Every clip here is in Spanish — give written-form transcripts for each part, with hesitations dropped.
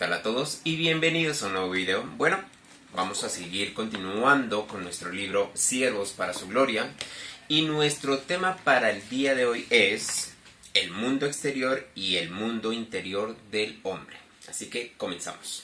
tal a todos y bienvenidos a un nuevo video. Bueno, vamos a seguir continuando con nuestro libro Siervos para su Gloria y nuestro tema para el día de hoy es el mundo exterior y el mundo interior del hombre. Así que comenzamos.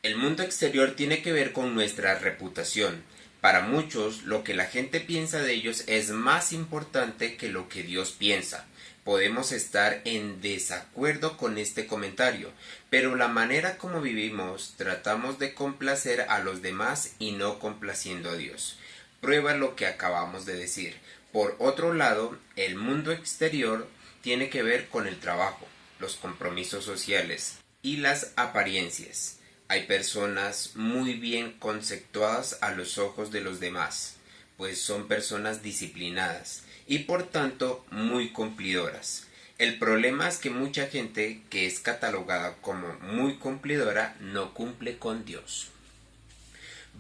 El mundo exterior tiene que ver con nuestra reputación. Para muchos, lo que la gente piensa de ellos es más importante que lo que Dios piensa. Podemos estar en desacuerdo con este comentario, pero la manera como vivimos tratamos de complacer a los demás y no complaciendo a Dios. Prueba lo que acabamos de decir. Por otro lado, el mundo exterior tiene que ver con el trabajo, los compromisos sociales y las apariencias. Hay personas muy bien conceptuadas a los ojos de los demás, pues son personas disciplinadas y por tanto muy cumplidoras. El problema es que mucha gente que es catalogada como muy cumplidora no cumple con Dios.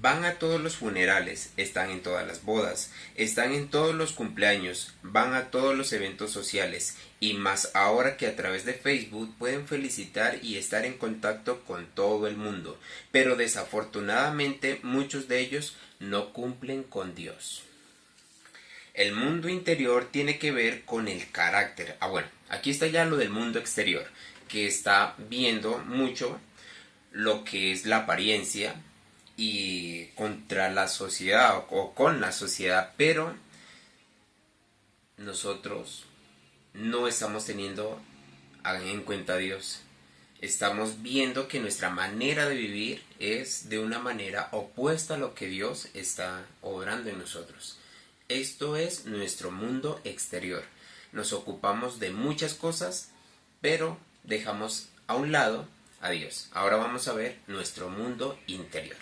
Van a todos los funerales, están en todas las bodas, están en todos los cumpleaños, van a todos los eventos sociales y más ahora que a través de Facebook pueden felicitar y estar en contacto con todo el mundo, pero desafortunadamente muchos de ellos no cumplen con Dios. El mundo interior tiene que ver con el carácter. Bueno, aquí está ya lo del mundo exterior, que está viendo mucho lo que es la apariencia y contra la sociedad o con la sociedad, pero nosotros no estamos teniendo en cuenta a Dios. Estamos viendo que nuestra manera de vivir es de una manera opuesta a lo que Dios está obrando en nosotros. Esto es nuestro mundo exterior. Nos ocupamos de muchas cosas, pero dejamos a un lado a Dios. Ahora vamos a ver nuestro mundo interior.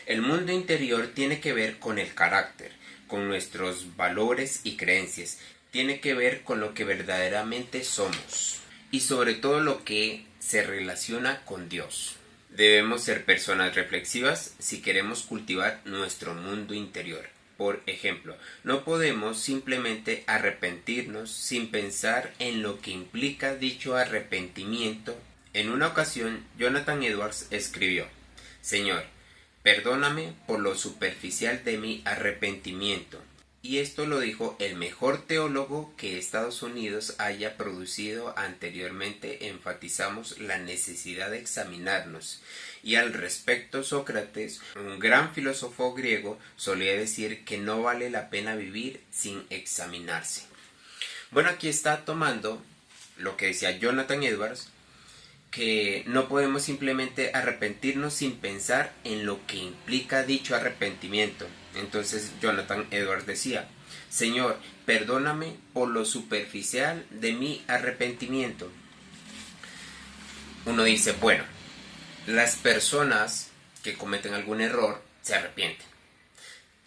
El mundo interior tiene que ver con el carácter, con nuestros valores y creencias. Tiene que ver con lo que verdaderamente somos y sobre todo lo que se relaciona con Dios. Debemos ser personas reflexivas si queremos cultivar nuestro mundo interior. Por ejemplo, no podemos simplemente arrepentirnos sin pensar en lo que implica dicho arrepentimiento. En una ocasión, Jonathan Edwards escribió: Señor, perdóname por lo superficial de mi arrepentimiento. Y esto lo dijo el mejor teólogo que Estados Unidos haya producido anteriormente. Enfatizamos la necesidad de examinarnos. Y al respecto, Sócrates, un gran filósofo griego, solía decir que no vale la pena vivir sin examinarse. Bueno, aquí está tomando lo que decía Jonathan Edwards, que no podemos simplemente arrepentirnos sin pensar en lo que implica dicho arrepentimiento. Entonces Jonathan Edwards decía: Señor, perdóname por lo superficial de mi arrepentimiento. Uno dice, bueno, las personas que cometen algún error se arrepienten.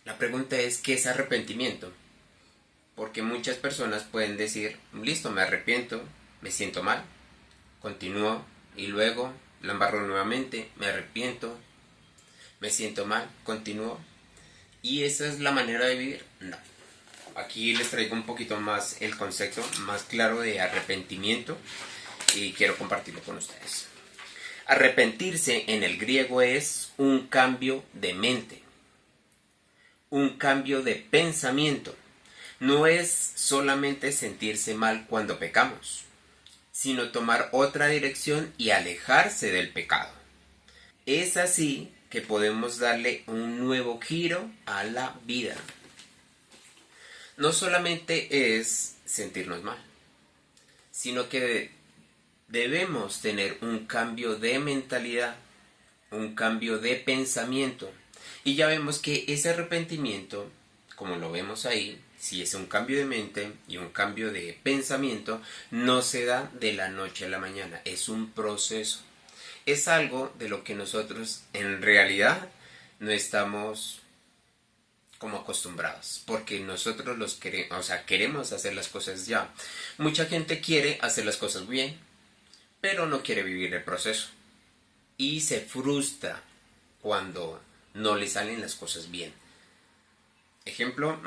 La pregunta es, ¿qué es arrepentimiento? Porque muchas personas pueden decir, listo, me arrepiento, me siento mal, continúo y luego la embarro nuevamente, me arrepiento, me siento mal, continúo. ¿Y esa es la manera de vivir? No. Aquí les traigo un poquito más el concepto más claro de arrepentimiento y quiero compartirlo con ustedes. Arrepentirse en el griego es un cambio de mente, un cambio de pensamiento. No es solamente sentirse mal cuando pecamos, sino tomar otra dirección y alejarse del pecado. Es así que podemos darle un nuevo giro a la vida. No solamente es sentirnos mal, sino que debemos tener un cambio de mentalidad, un cambio de pensamiento. Y ya vemos que ese arrepentimiento, como lo vemos ahí, si es un cambio de mente y un cambio de pensamiento, no se da de la noche a la mañana, es un proceso. Es algo de lo que nosotros en realidad no estamos como acostumbrados, porque nosotros queremos hacer las cosas ya. Mucha gente quiere hacer las cosas bien, pero no quiere vivir el proceso y se frustra cuando no le salen las cosas bien. Ejemplo,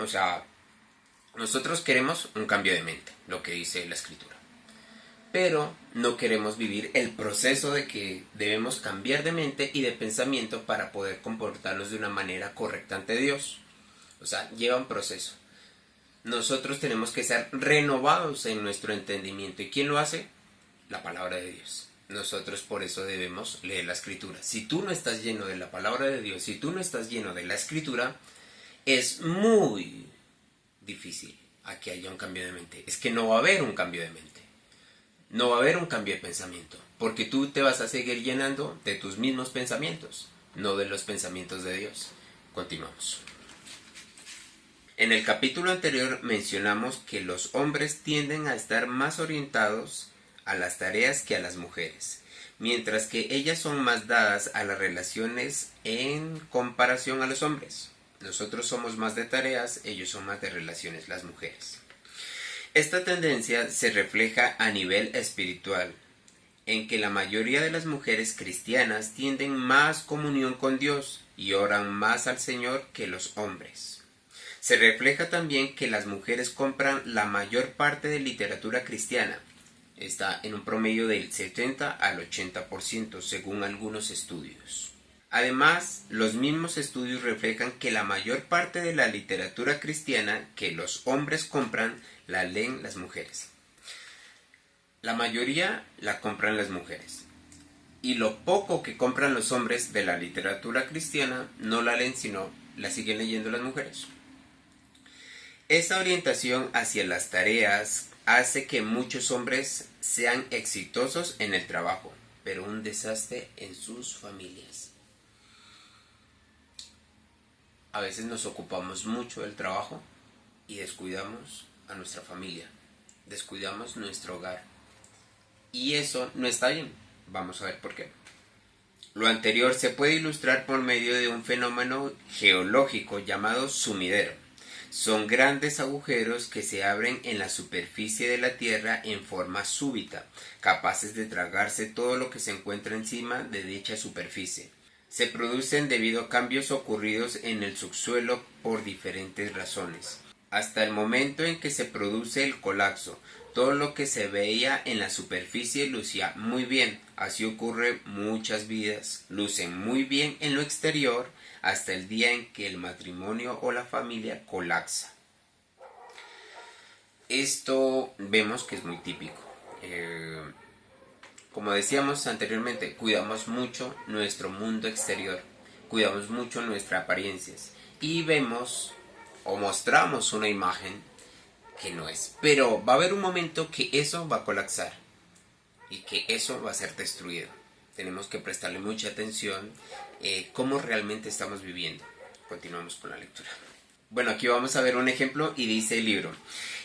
nosotros queremos un cambio de mente, lo que dice la escritura. pero no queremos vivir el proceso de que debemos cambiar de mente y de pensamiento para poder comportarnos de una manera correcta ante Dios. O sea, lleva un proceso. Nosotros tenemos que ser renovados en nuestro entendimiento. ¿Y quién lo hace? La palabra de Dios. Nosotros por eso debemos leer la Escritura. Si tú no estás lleno de la palabra de Dios, si tú no estás lleno de la Escritura, es muy difícil a que haya un cambio de mente. Es que no va a haber un cambio de mente. No va a haber un cambio de pensamiento, porque tú te vas a seguir llenando de tus mismos pensamientos, no de los pensamientos de Dios. Continuamos. En el capítulo anterior mencionamos que los hombres tienden a estar más orientados a las tareas que a las mujeres, mientras que ellas son más dadas a las relaciones en comparación a los hombres. Nosotros somos más de tareas, ellos son más de relaciones, las mujeres. Esta tendencia se refleja a nivel espiritual, en que la mayoría de las mujeres cristianas tienen más comunión con Dios y oran más al Señor que los hombres. Se refleja también que las mujeres compran la mayor parte de literatura cristiana. Está en un promedio del 70 al 80% según algunos estudios. Además, los mismos estudios reflejan que la mayor parte de la literatura cristiana que los hombres compran la leen las mujeres. La mayoría la compran las mujeres. Y lo poco que compran los hombres de la literatura cristiana no la leen, sino la siguen leyendo las mujeres. Esa orientación hacia las tareas hace que muchos hombres sean exitosos en el trabajo, pero un desastre en sus familias. A veces nos ocupamos mucho del trabajo y descuidamos a nuestra familia, descuidamos nuestro hogar. Y eso no está bien. Vamos a ver por qué. Lo anterior se puede ilustrar por medio de un fenómeno geológico llamado sumidero. Son grandes agujeros que se abren en la superficie de la Tierra en forma súbita, capaces de tragarse todo lo que se encuentra encima de dicha superficie. Se producen debido a cambios ocurridos en el subsuelo por diferentes razones. Hasta el momento en que se produce el colapso, todo lo que se veía en la superficie lucía muy bien. Así ocurre muchas vidas. Lucen muy bien en lo exterior hasta el día en que el matrimonio o la familia colapsa. Esto vemos que es muy típico. Como decíamos anteriormente, cuidamos mucho nuestro mundo exterior, cuidamos mucho nuestras apariencias y vemos o mostramos una imagen que no es. Pero va a haber un momento que eso va a colapsar y que eso va a ser destruido. Tenemos que prestarle mucha atención cómo realmente estamos viviendo. Continuamos con la lectura. Bueno, aquí vamos a ver un ejemplo y dice el libro: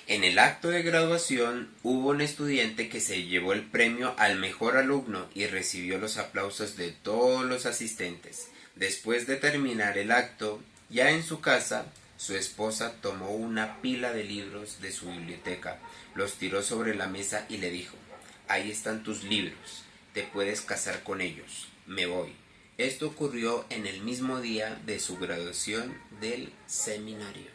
en el acto de graduación hubo un estudiante que se llevó el premio al mejor alumno y recibió los aplausos de todos los asistentes. Después de terminar el acto, ya en su casa, su esposa tomó una pila de libros de su biblioteca, los tiró sobre la mesa y le dijo: ahí están tus libros, te puedes casar con ellos, me voy. Esto ocurrió en el mismo día de su graduación del seminario.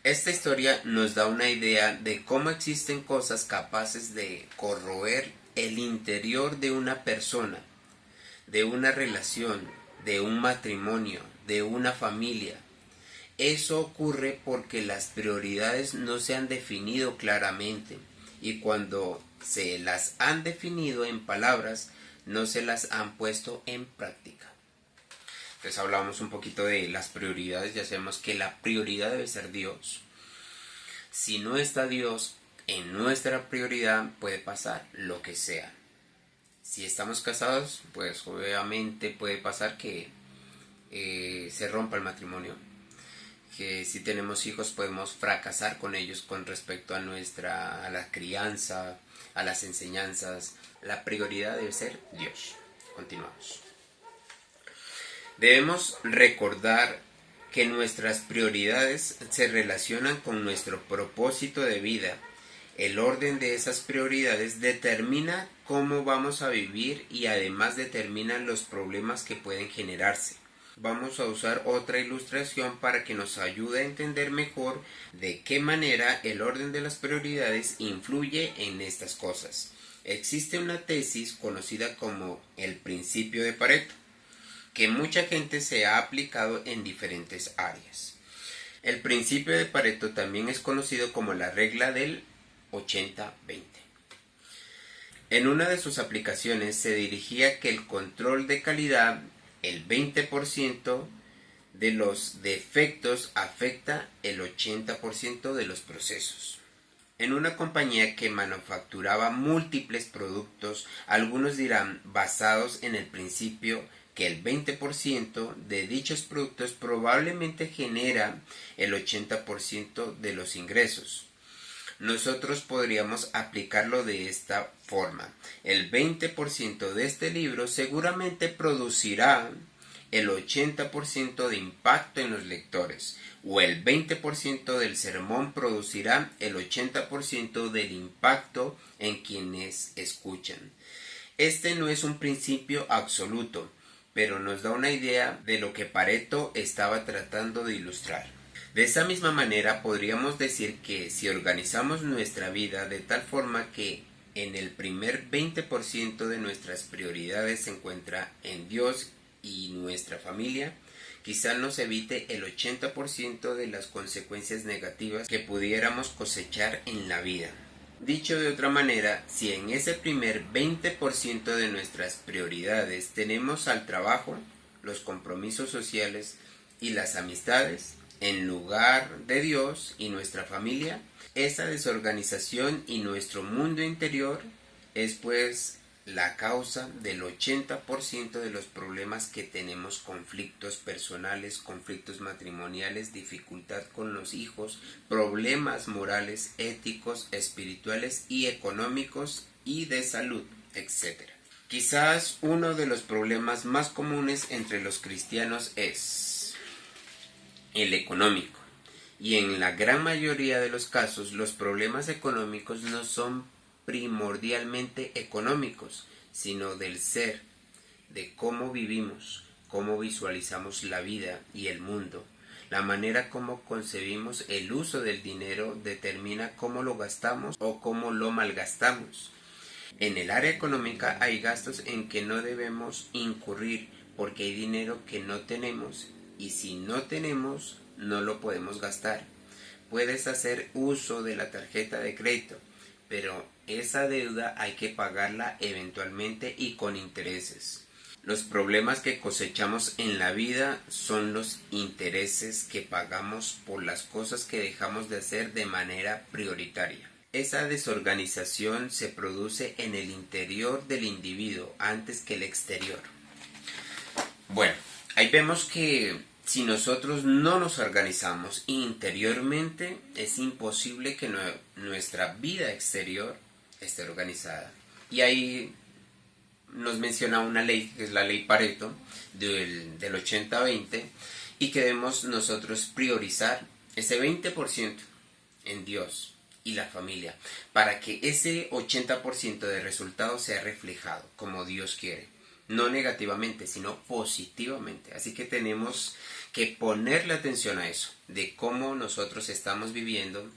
Esta historia nos da una idea de cómo existen cosas capaces de corroer el interior de una persona, de una relación, de un matrimonio, de una familia. Eso ocurre porque las prioridades no se han definido claramente y cuando se las han definido en palabras, no se las han puesto en práctica. Entonces hablábamos un poquito de las prioridades. Ya sabemos que la prioridad debe ser Dios. Si no está Dios en nuestra prioridad, puede pasar lo que sea. Si estamos casados, pues obviamente puede pasar que se rompa el matrimonio. Que si tenemos hijos podemos fracasar con ellos con respecto a la crianza, a las enseñanzas. La prioridad debe ser Dios. Continuamos. Debemos recordar que nuestras prioridades se relacionan con nuestro propósito de vida. El orden de esas prioridades determina cómo vamos a vivir y además determina los problemas que pueden generarse. vamos a usar otra ilustración para que nos ayude a entender mejor de qué manera el orden de las prioridades influye en estas cosas. Existe una tesis conocida como el principio de Pareto, que mucha gente se ha aplicado en diferentes áreas. El principio de Pareto también es conocido como la regla del 80-20. En una de sus aplicaciones se dirigía que el control de calidad, el 20% de los defectos afecta el 80% de los procesos. En una compañía que manufacturaba múltiples productos, algunos dirán basados en el principio que el 20% de dichos productos probablemente genera el 80% de los ingresos. Nosotros podríamos aplicarlo de esta forma. El 20% de este libro seguramente producirá el 80% de impacto en los lectores, o el 20% del sermón producirá el 80% del impacto en quienes escuchan. Este no es un principio absoluto, pero nos da una idea de lo que Pareto estaba tratando de ilustrar. De esa misma manera podríamos decir que si organizamos nuestra vida de tal forma que en el primer 20% de nuestras prioridades se encuentra en Dios y nuestra familia, quizá nos evite el 80% de las consecuencias negativas que pudiéramos cosechar en la vida. Dicho de otra manera, si en ese primer 20% de nuestras prioridades tenemos al trabajo, los compromisos sociales y las amistades, en lugar de Dios y nuestra familia, esa desorganización y nuestro mundo interior es pues la causa del 80% de los problemas que tenemos: conflictos personales, conflictos matrimoniales, dificultad con los hijos, problemas morales, éticos, espirituales y económicos y de salud, etc. Quizás uno de los problemas más comunes entre los cristianos es el económico, y en la gran mayoría de los casos los problemas económicos no son primordialmente económicos, sino del ser, de cómo vivimos, cómo visualizamos la vida y el mundo. La manera como concebimos el uso del dinero determina cómo lo gastamos o cómo lo malgastamos. En el área económica hay gastos en que no debemos incurrir porque hay dinero que no tenemos, y si no tenemos, no lo podemos gastar. Puedes hacer uso de la tarjeta de crédito, pero esa deuda hay que pagarla eventualmente y con intereses. Los problemas que cosechamos en la vida son los intereses que pagamos por las cosas que dejamos de hacer de manera prioritaria. Esa desorganización se produce en el interior del individuo antes que el exterior. Bueno, ahí vemos que si nosotros no nos organizamos interiormente, es imposible que nuestra vida exterior esté organizada. Y ahí nos menciona una ley, que es la ley Pareto, del 80-20, y que debemos nosotros priorizar ese 20% en Dios y la familia, para que ese 80% de resultado sea reflejado como Dios quiere. No negativamente, sino positivamente. Así que tenemos que ponerle atención a eso, de cómo nosotros estamos viviendo,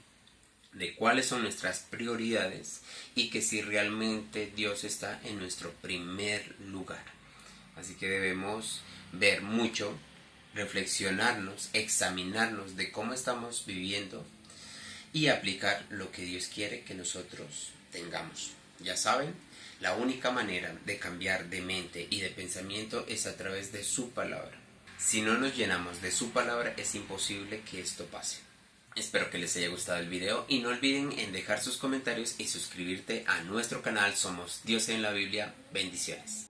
de cuáles son nuestras prioridades y que si realmente Dios está en nuestro primer lugar. Así que debemos ver mucho, reflexionarnos, examinarnos de cómo estamos viviendo y aplicar lo que Dios quiere que nosotros tengamos. Ya saben, la única manera de cambiar de mente y de pensamiento es a través de su palabra. Si no nos llenamos de su palabra, es imposible que esto pase. Espero que les haya gustado el video y no olviden en dejar sus comentarios y suscribirte a nuestro canal. Somos Dios en la Biblia. Bendiciones.